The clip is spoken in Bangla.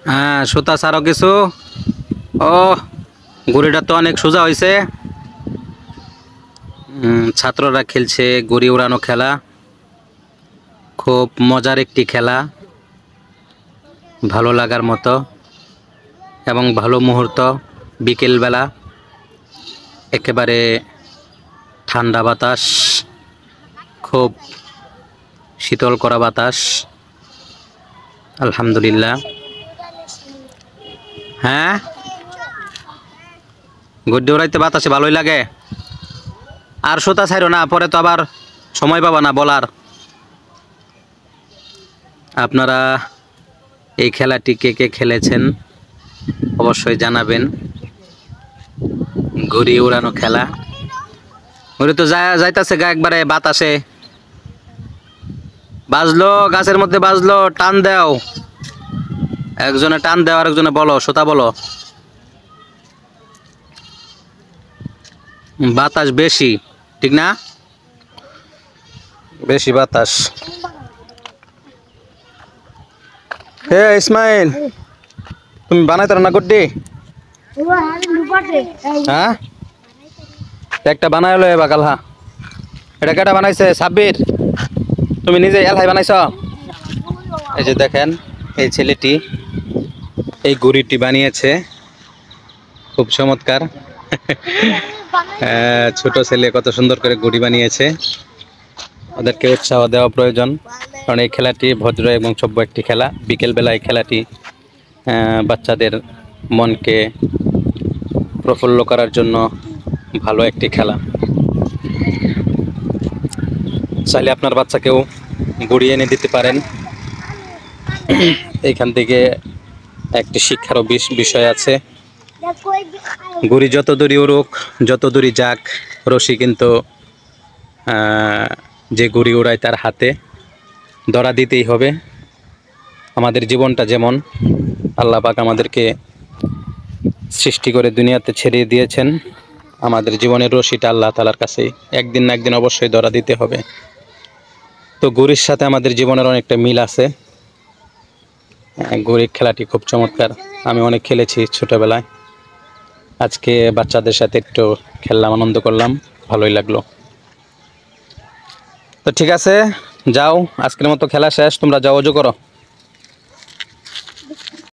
হ্যাঁ সুতা ছাড়ো কিছু। ও গুড়িটা তো অনেক সোজা হয়েছে। ছাত্ররা খেলছে গুড়ি উড়ানো খেলা। খুব মজার একটি খেলা, ভালো লাগার মতো এবং ভালো মুহূর্ত। বিকেলবেলা একেবারে ঠান্ডা বাতাস, খুব শীতল করা বাতাস। আলহামদুলিল্লাহ। হ্যাঁ গুড্ডি উড়াইতে বাতাসে ভালোই লাগে। আর সুতা ছাইরো না, পরে তো আবার সময় পাবা না বলার। আপনারা এই খেলাটি কে কে খেলেছেন অবশ্যই জানাবেন। ঘুড়ি উড়ানো খেলা। ঘুড়ি তো যাইতাছে গা একবারে বাতাসে। বাজলো, গাছের মধ্যে বাজলো, টান দাও। একজনে টান দাও, আরেকজনে বলো, সুতা বলো। বাতাস বেশি, ঠিক না? বেশি বাতাস। হে ইসমাইল, তুমি বানাইতে না গুড্ডি? হ্যাঁ একটা বানাই লো এবার কালহা। এটা কেটা বানাইছে? সাব্বির, তুমি নিজে এলহাই বানাইছ? এই যে দেখেন, এই ছেলেটি এই গুড়িটি বানিয়েছে, খুব চমৎকার। ছোট ছেলে কত সুন্দর করে গুড়ি বানিয়েছে। ওদেরকে উৎসাহ দেওয়া প্রয়োজন, কারণ এই খেলাটি ভদ্র এবং সভ্য একটি খেলা। বিকেলবেলা এই খেলাটি বাচ্চাদের মনকে প্রফুল্ল করার জন্য ভালো একটি খেলা। চাইলে আপনার বাচ্চাকেও গুড়ি এনে দিতে পারেন। এইখান থেকে একটি শিক্ষারও বিষয় আছে। গুড়ি যত দূরই উড়ুক, যত দূরই যাক, রশি কিন্তু যে গুড়ি উড়ায় তার হাতে ধরা দিতেই হবে। আমাদের জীবনটা যেমন আল্লাহ পাক আমাদেরকে সৃষ্টি করে দুনিয়াতে ছেড়ে দিয়েছেন, আমাদের জীবনের রশিটা আল্লাহ তাআলার কাছে একদিন না একদিন অবশ্যই ধরা দিতে হবে। তো গুড়ির সাথে আমাদের জীবনের অনেকটা মিল আছে। গুড়ি খেলাটি খুব চমৎকার, আমি অনেক খেলেছি ছোটবেলায়। আজকে বাচ্চাদের সাথে একটু খেললাম, আনন্দ করলাম, ভালোই লাগলো। তো ঠিক আছে, যাও, আজকের মতো খেলা শেষ, তোমরা যাও, ওযু করো।